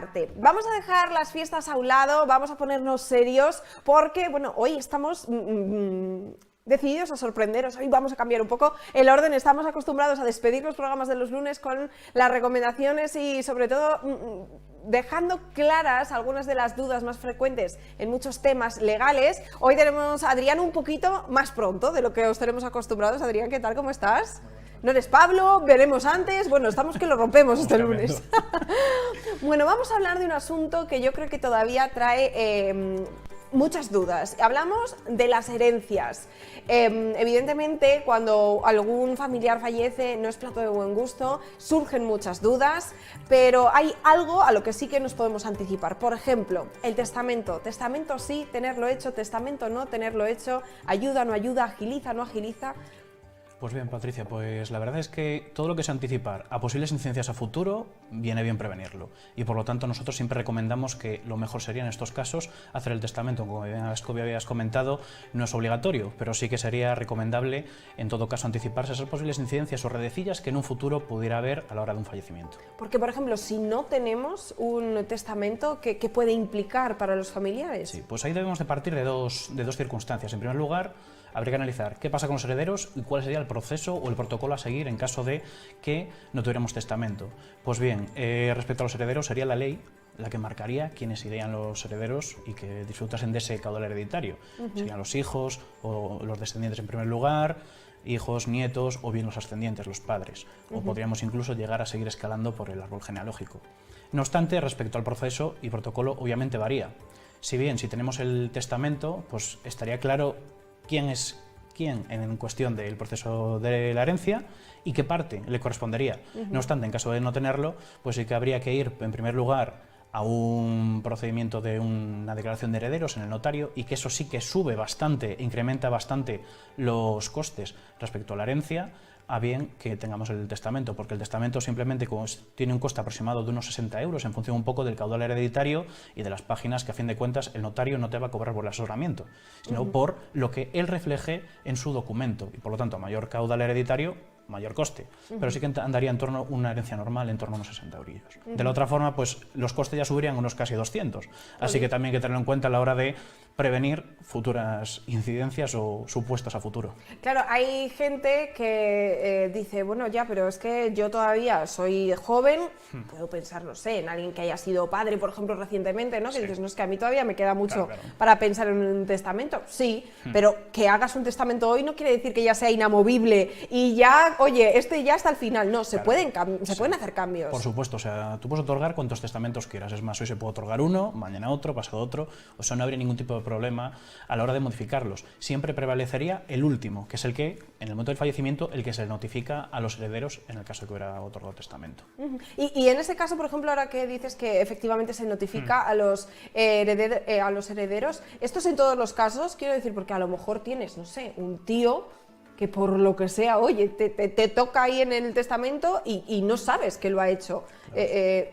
contarte. Vamos a dejar las fiestas a un lado, vamos a ponernos serios, porque, bueno, hoy estamos decididos a sorprenderos. Hoy vamos a cambiar un poco el orden. Estamos acostumbrados a despedir los programas de los lunes con las recomendaciones y, sobre todo, dejando claras algunas de las dudas más frecuentes en muchos temas legales. Hoy tenemos a Adrián un poquito más pronto de lo que os tenemos acostumbrados. Adrián, ¿qué tal? ¿Cómo estás? No eres Pablo, veremos antes. Bueno, estamos que lo rompemos este lunes. Bueno, vamos a hablar de un asunto que yo creo que todavía trae muchas dudas. Hablamos de las herencias. Evidentemente, cuando algún familiar fallece, no es plato de buen gusto, surgen muchas dudas, pero hay algo a lo que sí que nos podemos anticipar. Por ejemplo, el testamento. Testamento sí, tenerlo hecho; testamento no, tenerlo hecho. Ayuda, no ayuda, agiliza, no agiliza. Pues bien, Patricia, pues la verdad es que todo lo que sea anticipar a posibles incidencias a futuro, viene bien prevenirlo. Y por lo tanto nosotros siempre recomendamos que lo mejor sería en estos casos hacer el testamento. Como habías comentado, no es obligatorio, pero sí que sería recomendable en todo caso anticiparse a esas posibles incidencias o redecillas que en un futuro pudiera haber a la hora de un fallecimiento. Porque, por ejemplo, si no tenemos un testamento, ¿qué puede implicar para los familiares? Sí, pues ahí debemos de partir de dos circunstancias. En primer lugar, habría que analizar qué pasa con los herederos y cuál sería el proceso o el protocolo a seguir en caso de que no tuviéramos testamento. Pues bien, respecto a los herederos, sería la ley la que marcaría quiénes serían los herederos y que disfrutasen de ese caudal hereditario. Serían los hijos o los descendientes en primer lugar, hijos, nietos o bien los ascendientes, los padres. O podríamos incluso llegar a seguir escalando por el árbol genealógico. No obstante, respecto al proceso y protocolo, obviamente varía. Si bien, si tenemos el testamento, pues estaría claro quién es quién en cuestión del proceso de la herencia y qué parte le correspondería. No obstante, en caso de no tenerlo, pues sí que habría que ir, en primer lugar, a un procedimiento de una declaración de herederos en el notario, y que eso sí que sube bastante, incrementa bastante los costes respecto a la herencia, a bien que tengamos el testamento, porque el testamento simplemente tiene un coste aproximado de unos 60 euros en función un poco del caudal hereditario y de las páginas que a fin de cuentas el notario no te va a cobrar por el asesoramiento, sino por lo que él refleje en su documento, y por lo tanto a mayor caudal hereditario, mayor coste, pero sí que andaría en torno a una herencia normal en torno a unos 60 eurillos. De la otra forma, pues los costes ya subirían unos casi 200, así que también hay que tenerlo en cuenta a la hora de prevenir futuras incidencias o supuestos a futuro. Claro, hay gente que dice, bueno, ya, pero es que yo todavía soy joven, puedo pensar, no sé, en alguien que haya sido padre, por ejemplo, recientemente, ¿no? Que dices, no, es que a mí todavía me queda mucho para pensar en un testamento. Sí, pero que hagas un testamento hoy no quiere decir que ya sea inamovible y ya, oye, este ya hasta el final. No, se pueden hacer cambios. Por supuesto, o sea, tú puedes otorgar cuantos testamentos quieras. Es más, hoy se puede otorgar uno, mañana otro, pasado otro, o sea, no habría ningún tipo de problema a la hora de modificarlos. Siempre prevalecería el último, que es el que, en el momento del fallecimiento, el que se notifica a los herederos en el caso de que hubiera otorgado testamento. Y en ese caso, por ejemplo, ahora que dices que efectivamente se notifica a los herederos, ¿esto es en todos los casos? Quiero decir, porque a lo mejor tienes, no sé, un tío que por lo que sea, oye, te toca ahí en el testamento y no sabes que lo ha hecho.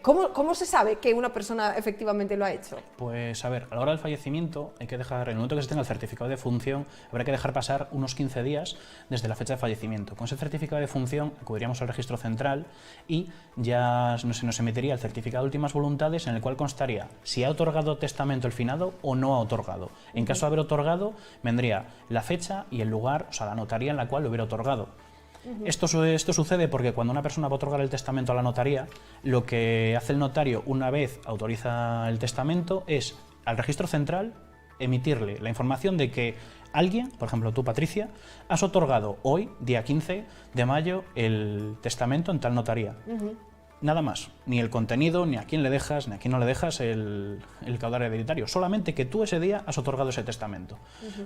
¿Cómo se sabe que una persona efectivamente lo ha hecho? Pues a ver, a la hora del fallecimiento hay que dejar, en el momento que se tenga el certificado de función, habrá que dejar pasar unos 15 días desde la fecha de fallecimiento. Con ese certificado de función acudiríamos al registro central y ya se nos emitiría el certificado de últimas voluntades, en el cual constaría si ha otorgado testamento el finado o no ha otorgado. En caso de haber otorgado, vendría la fecha y el lugar, o sea, la notaría en la cual lo hubiera otorgado. Esto sucede porque cuando una persona va a otorgar el testamento a la notaría, lo que hace el notario una vez autoriza el testamento es al registro central emitirle la información de que alguien, por ejemplo tú, Patricia, has otorgado hoy, día 15 de mayo, el testamento en tal notaría. Nada más, ni el contenido, ni a quién le dejas, ni a quién no le dejas el caudal hereditario, solamente que tú ese día has otorgado ese testamento.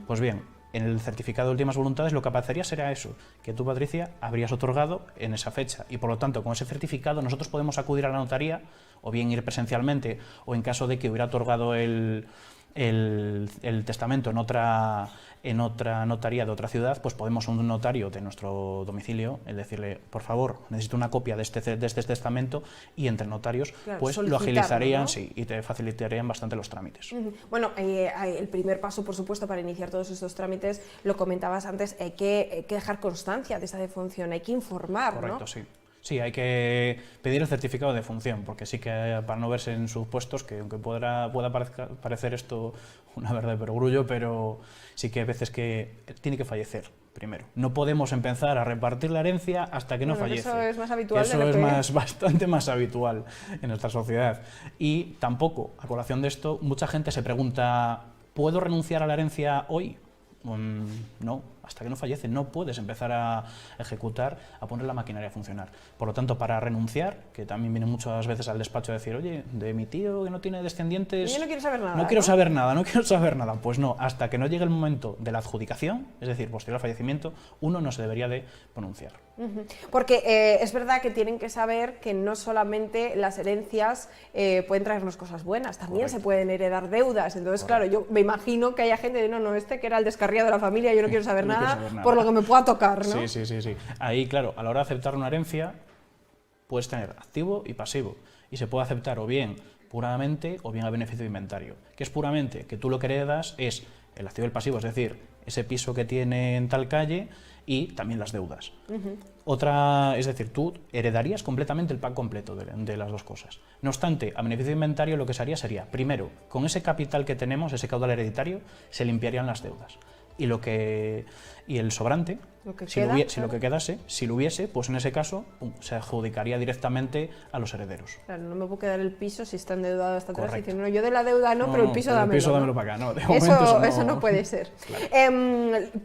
Pues bien, en el certificado de últimas voluntades lo que aparecería será eso, que tú, Patricia, habrías otorgado en esa fecha, y por lo tanto con ese certificado nosotros podemos acudir a la notaría, o bien ir presencialmente, o en caso de que hubiera otorgado el testamento en otra notaría de otra ciudad, pues podemos a un notario de nuestro domicilio decirle, por favor, necesito una copia de este testamento, y entre notarios pues lo agilizarían, ¿no? Sí, y te facilitarían bastante los trámites. Bueno, el primer paso, por supuesto, para iniciar todos estos trámites, lo comentabas antes, hay que dejar constancia de esa defunción, hay que informar, Correcto, ¿no? Sí. Sí, hay que pedir el certificado de función, porque sí que para no verse en supuestos, que aunque pueda parecer esto una verdad de perogrullo, pero sí que hay veces que tiene que fallecer primero. No podemos empezar a repartir la herencia hasta que no fallece. Eso es más habitual. Eso es bastante más habitual en nuestra sociedad. Y tampoco, a colación de esto, mucha gente se pregunta, ¿puedo renunciar a la herencia hoy? No, hasta que no fallece no puedes empezar a ejecutar, a poner la maquinaria a funcionar. Por lo tanto, para renunciar, que también viene muchas veces al despacho a decir, oye, de mi tío que no tiene descendientes... Yo no quiero saber nada. No quiero saber nada. Pues no, hasta que no llegue el momento de la adjudicación, es decir, posterior al fallecimiento, uno no se debería de pronunciar. Porque es verdad que tienen que saber que no solamente las herencias pueden traernos cosas buenas, también se pueden heredar deudas. Entonces, claro, yo me imagino que haya gente de no, este que era el descarriado de la familia, yo no quiero saber nada por lo que me pueda tocar, ¿no? Sí. Ahí, claro, a la hora de aceptar una herencia, puedes tener activo y pasivo. Y se puede aceptar o bien puramente o bien a beneficio de inventario. ¿Qué es puramente? Que tú lo que heredas es el activo y el pasivo, es decir, ese piso que tiene en tal calle y también las deudas. Otra, es decir, tú heredarías completamente el pack completo de las dos cosas. No obstante, a beneficio de inventario lo que se haría sería, primero, con ese capital que tenemos, ese caudal hereditario, se limpiarían las deudas. Y el sobrante, si lo que quedase, si lo hubiese, pues en ese caso se adjudicaría directamente a los herederos. Claro, no me puedo quedar el piso si está endeudado hasta atrás y diciendo, no, yo de la deuda no, pero el piso dámelo. El piso dámelo para acá, no, de momento eso no puede ser.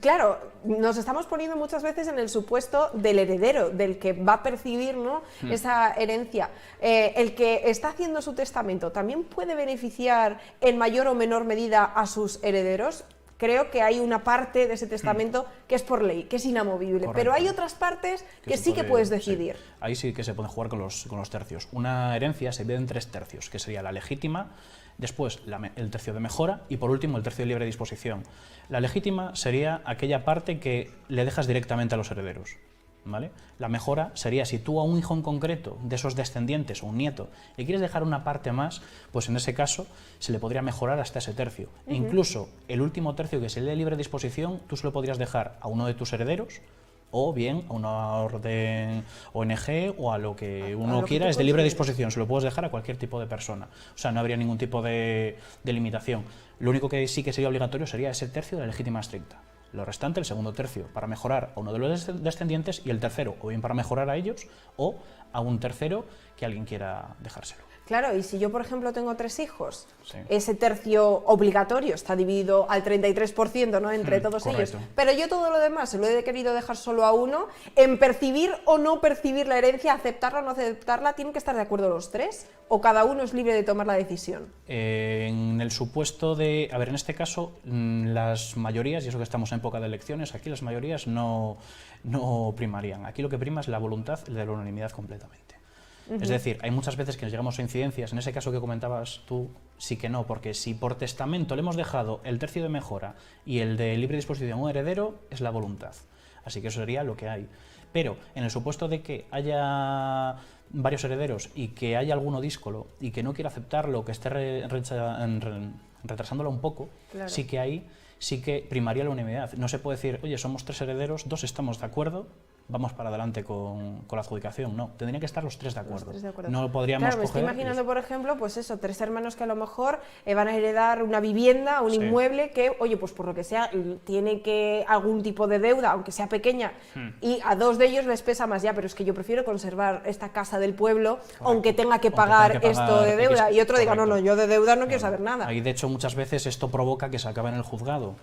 Claro, nos estamos poniendo muchas veces en el supuesto del heredero, del que va a percibir, ¿no?, esa herencia. El que está haciendo su testamento, ¿también puede beneficiar en mayor o menor medida a sus herederos? Creo que hay una parte de ese testamento que es por ley, que es inamovible, correcto, pero hay otras partes que sí que puedes decidir. Sí. Ahí sí que se puede jugar con los tercios. Una herencia se divide en 3 tercios, que sería la legítima, después el tercio de mejora y por último el tercio de libre disposición. La legítima sería aquella parte que le dejas directamente a los herederos, ¿vale? La mejora sería si tú a un hijo en concreto de esos descendientes o un nieto le quieres dejar una parte más, pues en ese caso se le podría mejorar hasta ese tercio. Incluso el último tercio, que es el de libre disposición, tú se lo podrías dejar a uno de tus herederos o bien a una orden ONG o a lo que uno quiera, es de libre disposición, se lo puedes dejar a cualquier tipo de persona. O sea, no habría ningún tipo de limitación. Lo único que sí que sería obligatorio sería ese tercio de la legítima estricta. Lo restante, el segundo tercio, para mejorar a uno de los descendientes y el tercero, o bien para mejorar a ellos, o a un tercero que alguien quiera dejárselo. Claro, y si yo, por ejemplo, tengo 3 hijos, ese tercio obligatorio está dividido al 33%, ¿no?, entre todos ellos, pero yo todo lo demás se lo he querido dejar solo a uno, en percibir o no percibir la herencia, aceptarla o no aceptarla, ¿tienen que estar de acuerdo los 3? ¿O cada uno es libre de tomar la decisión? En el supuesto de, a ver, en este caso, las mayorías, y eso que estamos en época de elecciones, aquí las mayorías no primarían. Aquí lo que prima es la voluntad de la unanimidad completamente. Es decir, hay muchas veces que nos llegamos a incidencias, en ese caso que comentabas tú, sí que no, porque si por testamento le hemos dejado el tercio de mejora y el de libre disposición a un heredero, es la voluntad. Así que eso sería lo que hay. Pero en el supuesto de que haya varios herederos y que haya alguno díscolo y que no quiera aceptarlo, que esté retrasándolo un poco, claro, sí que primaría la unanimidad. No se puede decir, oye, somos 3 herederos, 2 estamos de acuerdo, vamos para adelante con la adjudicación. No, tendrían que estar los 3 de acuerdo. No podríamos claro, me estoy imaginando, por ejemplo, pues eso, 3 hermanos que a lo mejor van a heredar una vivienda, un inmueble que, oye, pues por lo que sea, tiene que algún tipo de deuda, aunque sea pequeña, y a 2 de ellos les pesa más ya, pero es que yo prefiero conservar esta casa del pueblo, aunque tenga que pagar esto de deuda, y otro diga, no, yo de deuda no quiero saber nada. Ahí, de hecho, muchas veces esto provoca que se acabe en el juzgado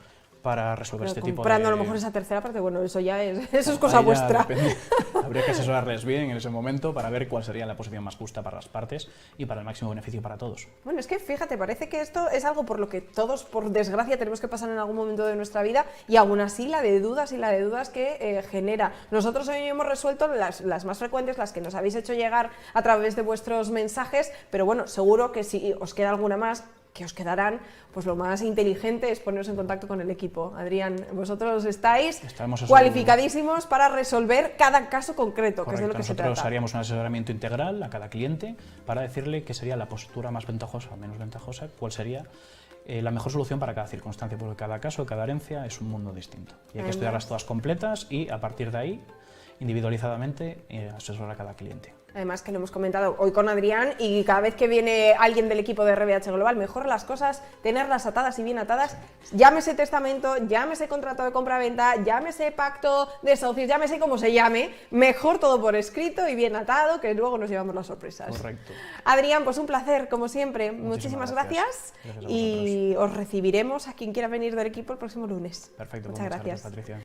para resolver este tipo de... Comprando a lo mejor esa tercera parte, bueno, eso ya es cosa vuestra. Habría que asesorarles bien en ese momento para ver cuál sería la posición más justa para las partes y para el máximo beneficio para todos. Bueno, es que fíjate, parece que esto es algo por lo que todos, por desgracia, tenemos que pasar en algún momento de nuestra vida, y aún así la de dudas que genera. Nosotros hoy hemos resuelto las más frecuentes, las que nos habéis hecho llegar a través de vuestros mensajes, pero bueno, seguro que si os queda alguna más, que os quedarán, pues lo más inteligente es poneros en contacto con el equipo. Adrián, vosotros estáis cualificadísimos para resolver cada caso concreto, que es de lo que se trata. Nosotros haríamos un asesoramiento integral a cada cliente para decirle qué sería la postura más ventajosa o menos ventajosa, cuál sería la mejor solución para cada circunstancia, porque cada caso, cada herencia es un mundo distinto. Y hay que estudiarlas todas completas y a partir de ahí individualizadamente asesorar a cada cliente. Además que lo hemos comentado hoy con Adrián y cada vez que viene alguien del equipo de RBH Global, mejor las cosas, tenerlas atadas y bien atadas, llámese testamento, llámese contrato de compra-venta, llámese pacto de socios, llámese como se llame, mejor todo por escrito y bien atado, que luego nos llevamos las sorpresas. Correcto. Adrián, pues un placer, como siempre, muchísimas gracias Gracias a y os recibiremos a quien quiera venir del equipo el próximo lunes. Perfecto, muchas gracias. Patricia.